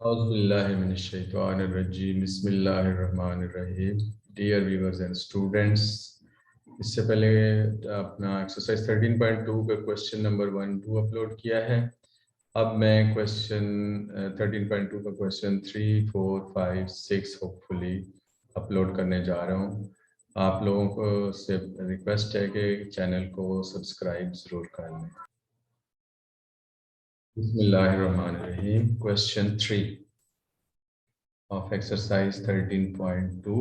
औज़ुबिल्लाहिमिनश्शैतानिर्रजीम बिस्मिल्लाहिर्रहमानिर्रहीम। Dear viewers and students, इससे पहले अपना एक्सरसाइज 13.2 का क्वेश्चन नंबर 1-2 अपलोड किया है। अब मैं क्वेश्चन 13.2 का क्वेश्चन 3, 4, 5, 6 होपफुली अपलोड करने जा रहा हूँ। आप लोगों को से रिक्वेस्ट है कि चैनल को सब्सक्राइब ज़रूर कर लें। बिस्मिल्लाहिर्रहमानिर्रहीम। Question 3 of exercise 13.2.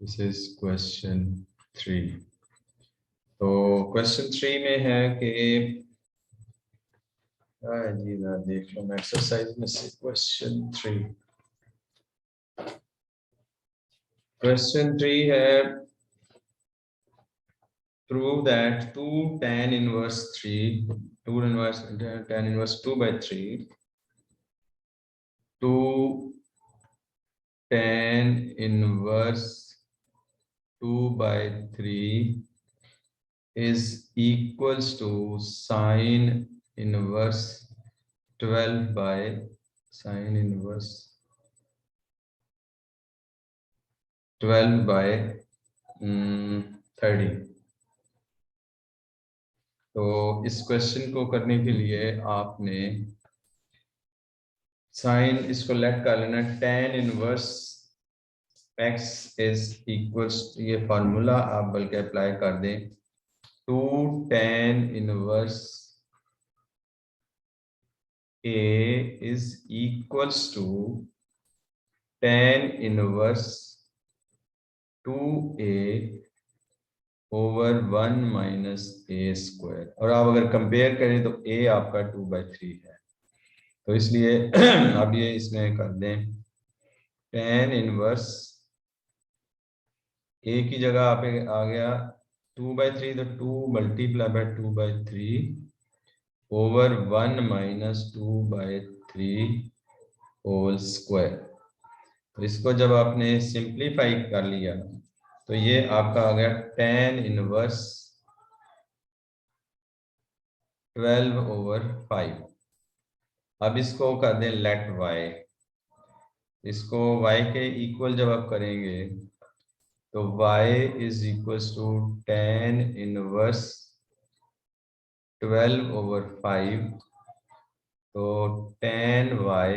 This is question 3. तो question 3 में है कि जी ना देख लो मैं एक्सरसाइज में से क्वेश्चन 3 है prove that 2 tan inverse 2 by 3 2 tan inverse 2 by 3 is equals to sine inverse 12 by sine inverse 12 by 30। तो इस क्वेश्चन को करने के लिए आपने साइन इसको लेट कर लेना, tan inverse x is equals, ये फार्मूला आप बल्कि अप्लाई कर दें, 2 tan inverse a is equals to tan inverse 2a over 1 minus A square. और आप अगर कंपेयर करें तो a आपका 2/3 है, तो इसलिए अब ये इसमें कर दें tan इनवर्स a की जगह आप आ गया 2/3, तो 2 multiply by 2/3 over 1 minus 2/3 whole square. तो इसको जब आपने सिंप्लीफाई कर लिया तो ये आपका आ गया tan इनवर्स 12/5। अब इसको कर दें लेट y, इसको y के इक्वल जब आप करेंगे तो y is equals to tan inverse 12/5, तो tan y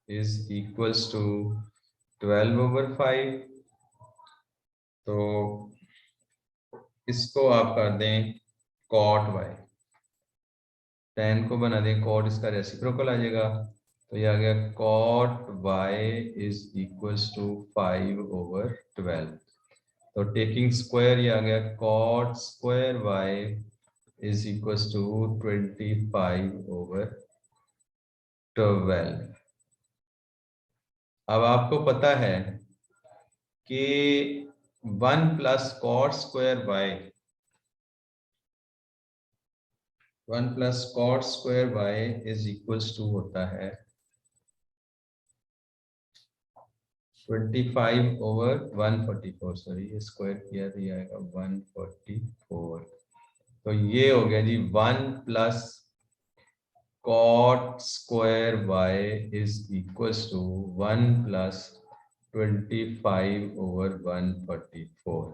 is equals to 12/5। तो इसको आप कर दें cot y, tan को बना दें cot, इसका रेसिप्रोकल आ जाएगा, तो ये आ गया cot y is equals to 5/12। तो टेकिंग स्क्वायर ये आ गया cot square y is equals to 25/12। अब आपको पता है कि 1 plus cot square y, 1 plus cot square y is equals to होता है 25/144। सॉरी, ये स्क्वायर किया तो ये आएगा 144। तो ये हो गया जी 1 plus cot square y is equals to 1 plus 25/144।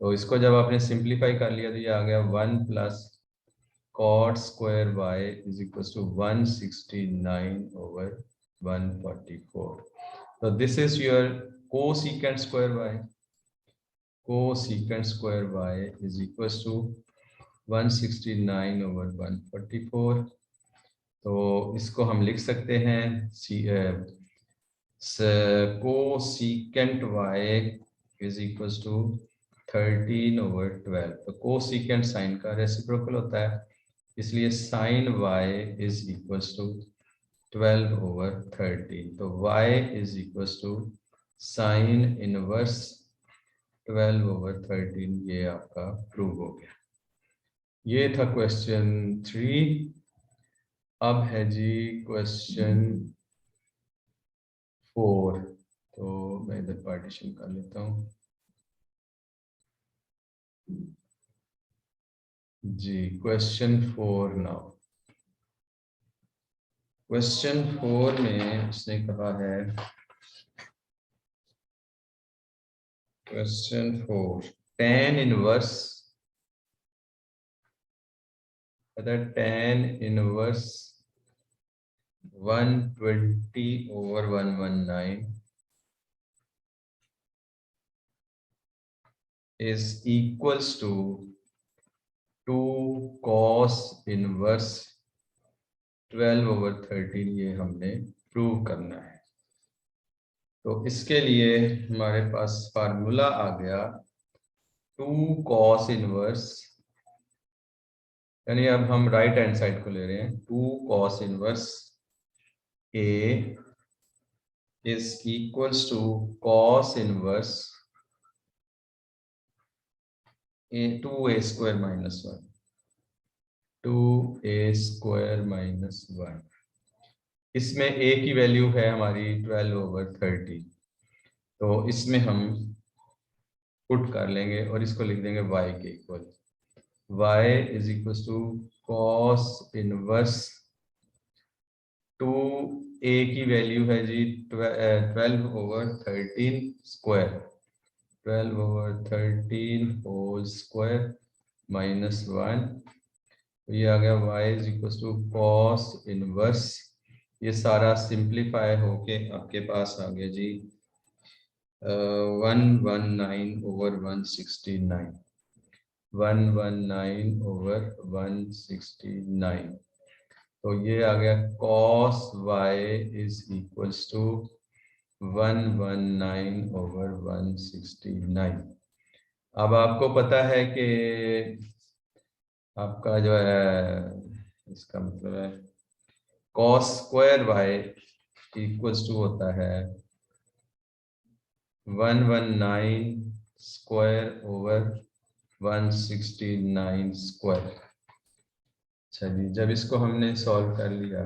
तो इसको जब आपने सिंप्लीफाई कर लिया तो ये आ गया 1 plus cot square y is equals to 169/144। So this is your cosecant square y. Cosecant square y is equals to 169/144। तो इसको हम लिख सकते हैं cosecant y is equals to 13/12। तो cosecant साइन का रेसिप्रोकल होता है, इसलिए sin y is equals to 12/13। तो y is equals to sin inverse 12/13। ये आपका प्रूव हो गया। ये था क्वेश्चन 3। अब है जी क्वेश्चन 4। तो मैं इधर पार्टीशन कर लेता हूँ जी। क्वेश्चन 4 नाउ, क्वेश्चन 4 में इसने कहा है, question 4 tan inverse, tan inverse 120/119 is equals to 2 cos inverse 12/13। ये हमने प्रूव करना है। तो इसके लिए हमारे पास फार्मूला आ गया 2 cos इनवर्स, यानी अब हम राइट हैंड साइड को ले रहे हैं। 2 cos inverse A is equals to cos inverse 2a square minus 1, 2a square minus 1। इसमें a की वैल्यू है हमारी 12/30, तो इसमें हम पुट कर लेंगे और इसको लिख देंगे y के इक्वल। y is equal to cos inverse 2a की वैल्यू है जी 12/13 स्क्वायर, 12/13 होल स्क्वायर माइनस 1। तो ये आ गया y is equal to cos inverse, ये सारा सिंप्लीफाई होके आपके पास आ गया जी 119/169, 119/169। तो ये आ गया cos y is equals to 119/169। अब आपको पता है कि आपका जो है, इसका मतलब है cos square y equals to होता है 119 स्क्वायर ओवर 169 स्क्वायर। अच्छा जी, जब इसको हमने सॉल्व कर लिया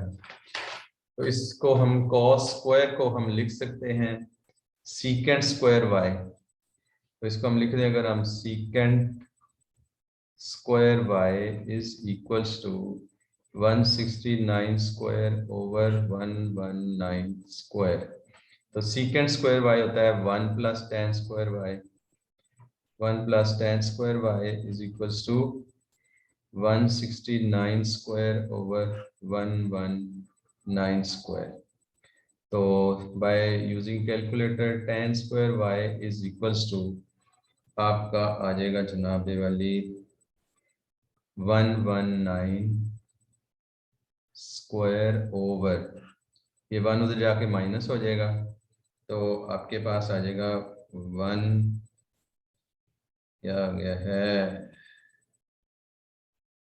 तो इसको हम cos स्क्वायर को हम लिख सकते हैं सीकेंट स्क्वायर y। तो इसको हम लिख दें, अगर हम secant square y is equals to 169 square over 119 square. तो सीकेंट स्क्वायर y होता है 1 + tan square y, 1 + tan square y is equals to 169 square over 119 square. तो by using calculator tan square y is equals to आपका आ जाएगा जनाब वाली 119 square over, ये 1 उधर जाके माइनस हो जाएगा, तो आपके पास आ जाएगा 1, क्या आ गया है,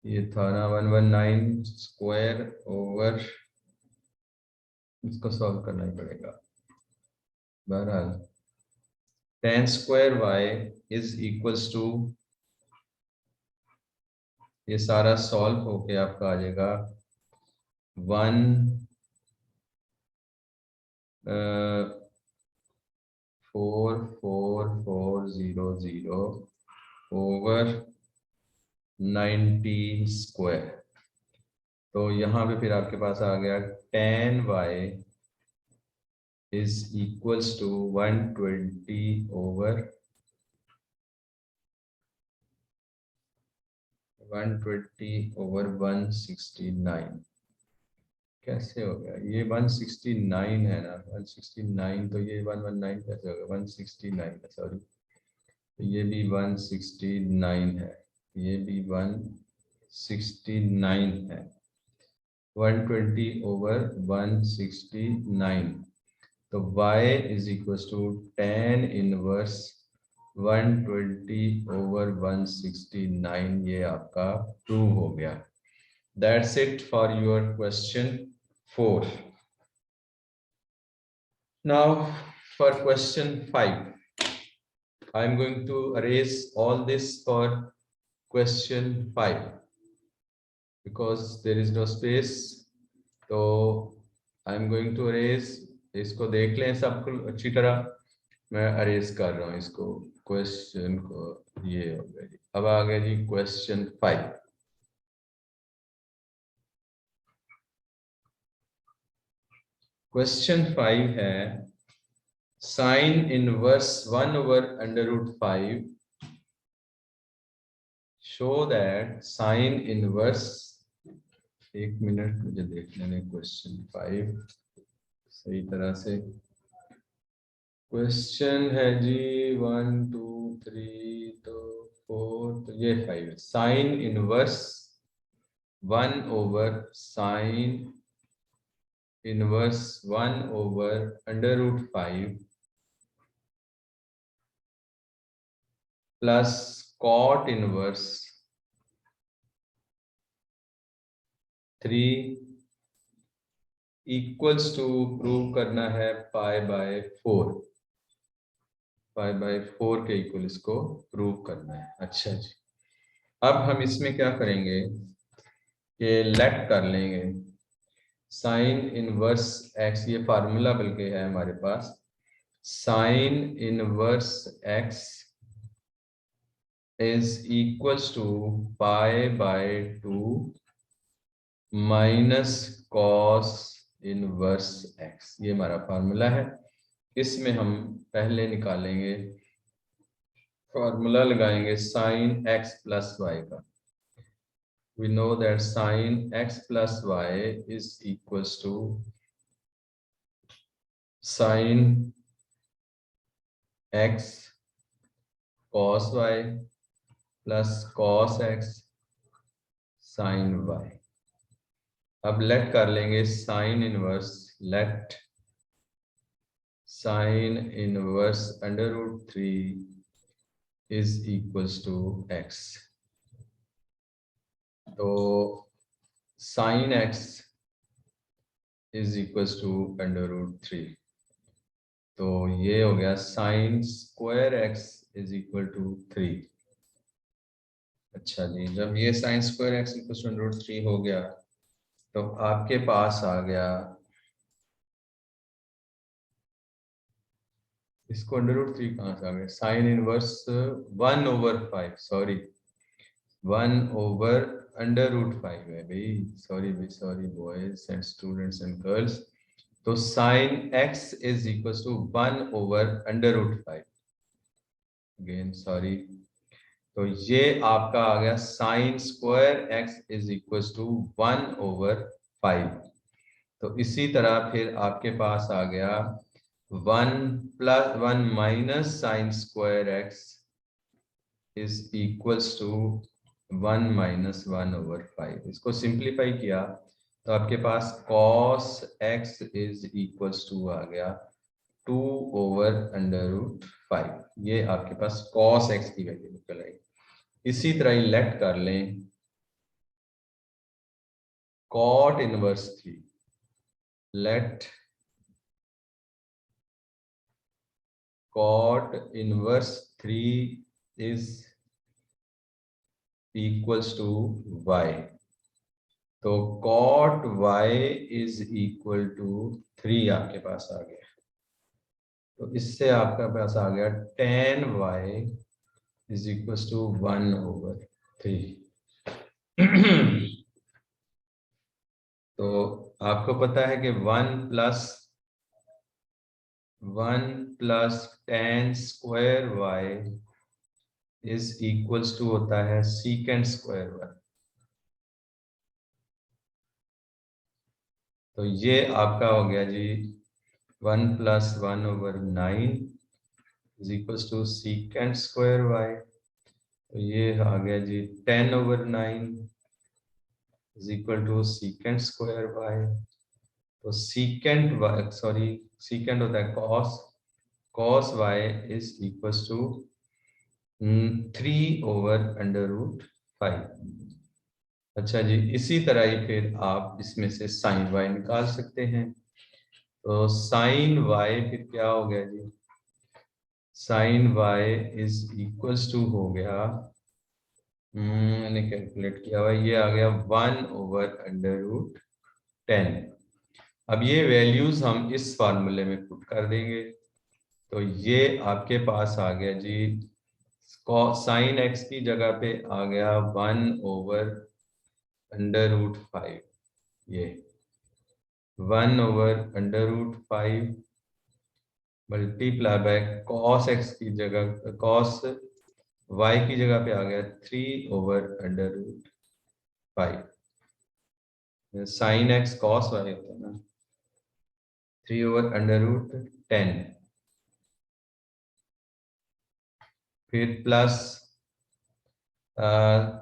ये था ना 119 स्क्वायर ओवर, इसको सॉल्व करना ही पड़ेगा। बहरहाल tan square y is equals to, ये सारा सॉल्व होके आपका आ जाएगा 14400 ओवर 19 स्क्वायर। तो यहाँ पे फिर आपके पास आ गया tan y is equals to 120 over 169। कैसे हो गया ये 169 है ना, 169, तो ये 119 कैसे होगा, 169 है, सॉरी, तो ये भी 169 है, ये भी 169 है, 120 ओवर 169। तो y is equal to tan inverse 120 over 169, ये आपका प्रूव हो गया। That's it for your question 4. Now for question 5, I'm going to erase all this for question 5 because there is no space. So I'm going to erase, इसको देख लें सबको अच्छी तरह, मैं अरेज कर रहा हूँ इसको, क्वेश्चन को। ये हो गया जी, अब आ गया जी क्वेश्चन 5। क्वेश्चन 5 है sign inverse 1/√5 show that sine inverse, एक मिनट मुझे देख लेने क्वेश्चन 5 सही तरह से। क्वेश्चन है जी 1 2 3 तो 4, तो ये 5 sine inverse 1/√5 plus cot inverse 3 equals to prove करना है π/4, π/4 के इक्वल इसको प्रूव करना है। अच्छा जी, अब हम इसमें क्या करेंगे कि लेट कर लेंगे साइन इनवर्स x, ये फार्मूला बल्कि है हमारे पास, sine inverse x is equals to π/2 minus cos inverse x, ये हमारा फार्मूला है। इसमें हम पहले निकालेंगे, फार्मूला लगाएंगे साइन x प्लस वाई का। we know that sin x plus y is equals to sin x cos y plus cos x sin y। अब लेट कर लेंगे sine inverse, let sine inverse √3 is equals to x। तो sine x is equals to √3, तो ये हो गया sine square x is equal to 3। अच्छा जी, जब ये sine square x equal to √3 हो गया तो आपके पास आ गया, इसको √3 कहाँ से आ गया, साइन इनवर्स 1/5, सॉरी 1/√5 है भाई, sorry boys and students and girls. तो sine x is equal to 1/√5, again sorry. तो ये आपका आ गया sine square x is equal to 1/5। तो इसी तरह फिर आपके पास आ गया 1 minus sine square x is equals to 1 minus 1/5। इसको सिंप्लीफाई किया तो आपके पास cos x is equals to आ गया 2/√5। ये आपके पास cos x की वैल्यू निकल आई। इसी तरह ही लेट कर लें cot inverse 3, let cot inverse 3 is equals to y। तो cot y is equal to 3 आपके पास आ गया। तो इससे आपका पास आ गया tan y is equals to 1/3। तो आपको पता है कि 1 plus tan square y is equals to होता है सीकेंड स्क्वायर y। तो ये आपका हो गया जी 1 + 1/9 is equals to secant square y। तो ये आ गया जी 10/9 is equal to secant square y। तो सीकेंड y, सॉरी सीकेंड होता है cos y is equals to 3/√5। अच्छा जी, इसी तरह ही फिर आप इसमें से साइन y निकाल सकते हैं। तो साइन y फिर क्या हो गया जी, sine y is equals to हो गया, मैंने कैलकुलेट किया हुआ, ये आ गया 1/√10। अब ये वैल्यूज हम इस फार्मूले में पुट कर देंगे। तो ये आपके पास आ गया जी, साइन x की जगह पे आ गया 1/√5 ये। 1/√5 मल्टीप्लाई बाय cos x की जगह cos y की जगह पे आ गया 3/√5। sin x cos y होता है ना, 3/√10। फिर प्लस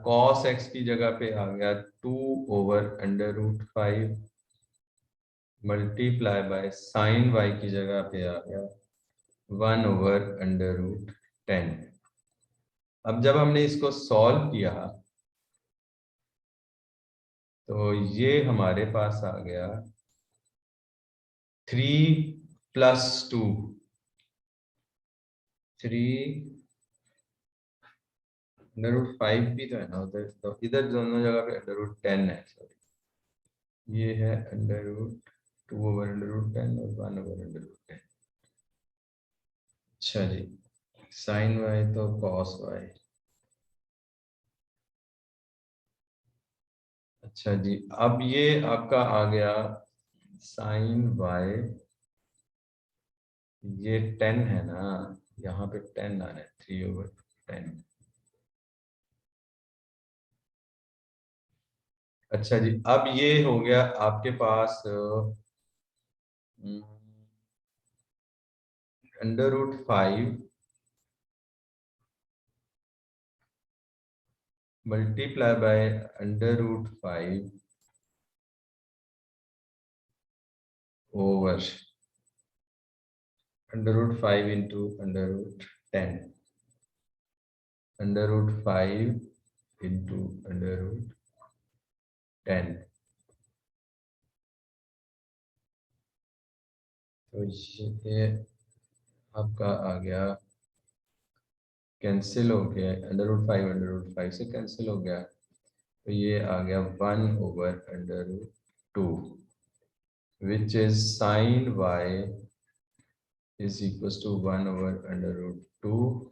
cos x की जगह पे आ गया 2/√5 मल्टीप्लाई बाय sin y की जगह पे आ गया 1/√10। अब जब हमने इसको सॉल्व किया तो ये हमारे पास आ गया 3+2, 3/5 भी तो है ना उधर, तो इधर दोनों जगह पे √10 है। सॉरी, ये है √2/√10 और 1/√10। अच्छा जी, sin y तो cos y। अच्छा जी, अब ये आपका आ गया sin y, ये 10 है ना, यहाँ पे 10 आना है, 3/10। अच्छा जी, अब ये हो गया आपके पास √5 multiply by √5 over √5 into √10, √5 into √10। तो ये आपका आ गया, कैंसिल हो गया, √5 से कैंसिल हो गया, तो ये आ गया 1/√2 which is sin y is equals to 1/√2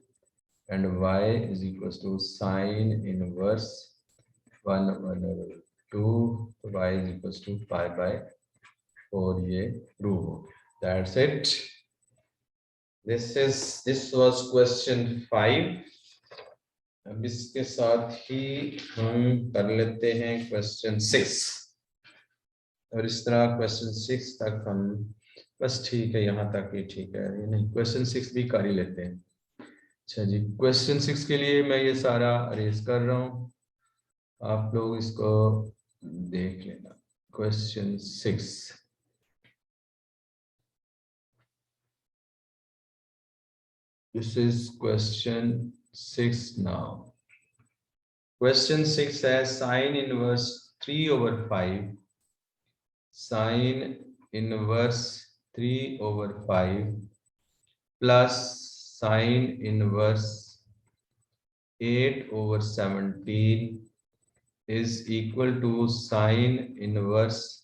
and y is equals to sin inverse 1/√2, तो y is equals to pi/4, ये प्रूव हो गया। That's it. This was question 5। अब इसके साथ ही हम कर लेते हैं क्वेश्चन 6, और इस तरह क्वेश्चन 6 तक हम बस ठीक है, यहाँ तक ही ठीक है, ये नहीं क्वेश्चन 6 भी कर ही लेते हैं। अच्छा जी, क्वेश्चन 6 के लिए मैं ये सारा अरेज कर रहा हूँ, आप लोग इसको देख लेना। Question 6, this is question 6 now. Question 6 है sign inverse 3/5, sign inverse 3/5 plus sign inverse 8/17 is equal to sign inverse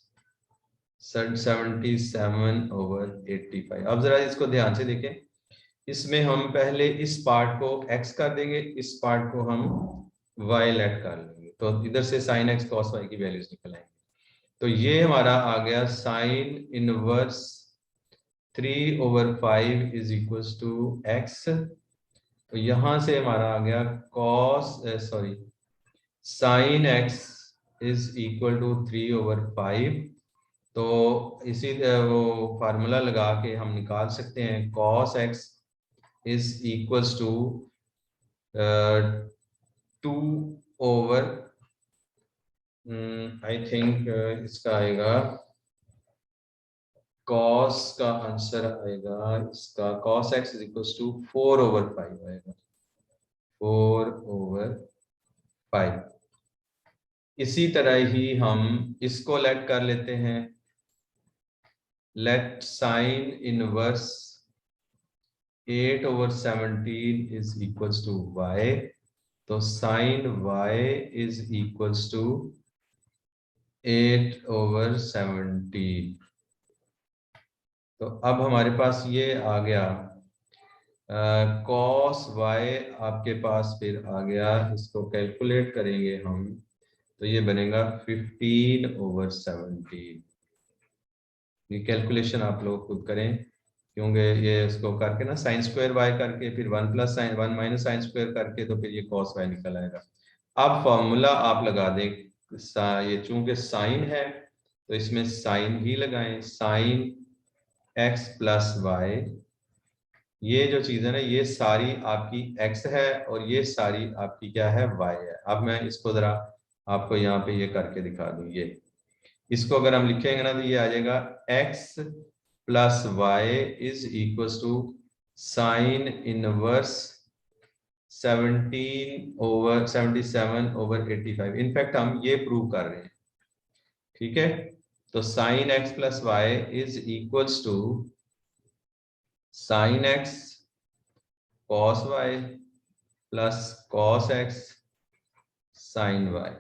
77/85। अब जरा इसको ध्यान से देखें, इसमें हम पहले इस पार्ट को x कर देंगे, इस पार्ट को हम y लेट कर लेंगे, तो इधर से sin x cos y की वैल्यूज निकल आएंगे। तो ये हमारा आ गया sine inverse 3/5 is equals to x, तो यहां से हमारा आ गया sine x is equal to 3/5। तो इसी वो फार्मूला लगा के हम निकाल सकते हैं cos x is equals to 2 I think इसका आएगा, cos का आंसर आएगा इसका, cos x is equals to 4/5 आएगा, 4/5। इसी तरह ही हम इसको लेट कर लेते हैं, let sine inverse 8/17 is equals to y, तो sine y is equals to 8/17। तो अब हमारे पास ये आ गया cos y, आपके पास फिर आ गया, इसको कैलकुलेट करेंगे हम तो ये बनेगा 15/17। ये कैलकुलेशन आप लोग खुद करें, क्योंकि ये इसको करके ना साइन स्क्वायर वाई करके फिर 1 plus sign 1 minus sine square करके तो फिर ये कॉस वाई निकल आएगा। अब फॉर्मूला आप लगा दें, ये चूंकि साइन है तो इसमें साइन ही लगाएं, साइन एक्स प्लस वाई, ये जो चीज है ना ये सारी आपकी x है और ये सारी आपकी क्या है y है। अब मैं इसको जरा आपको यहाँ पे ये करके दिखा दूं, ये इसको अगर हम लिखेंगे ना तो ये आ जाएगा x plus y is equal to sine inverse 77/85। In fact हम ये प्रूव कर रहे हैं, ठीक है। तो sine x plus y is equals to sine x cos y plus cos x sine y।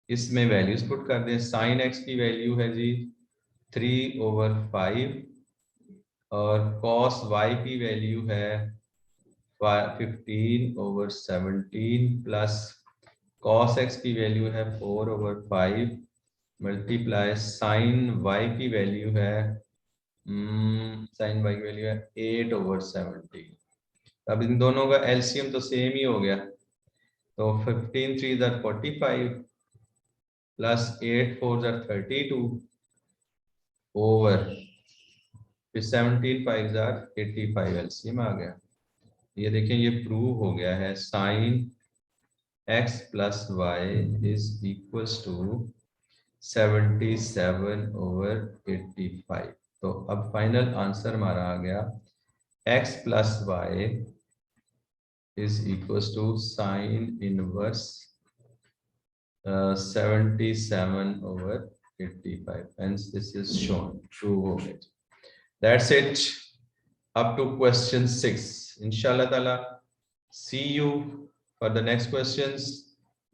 इसमें वैल्यूज पुट कर दें, साइन x की वैल्यू है जी 3/5 और cos y की वैल्यू है 15/17 प्लस cos x की वैल्यू है 4/5 मल्टीप्लाई साइन y की वैल्यू है साइन y की वैल्यू है 8/17। अब इन दोनों का एलसीएम तो सेम ही हो गया, तो 15 3 45 प्लस 8 4 32 ओवर फिर 17 5 85 एलसीएम आ गया। ये देखें ये प्रूव हो गया है, sine x plus y is equals to 77/85। तो अब फाइनल आंसर हमारा आ गया x plus y is equals to sine inverse 77/85, hence this is shown true of it. That's it up to question 6. Inshallah ta'ala, see you for the next questions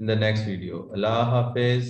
in the next video. Allah Hafiz.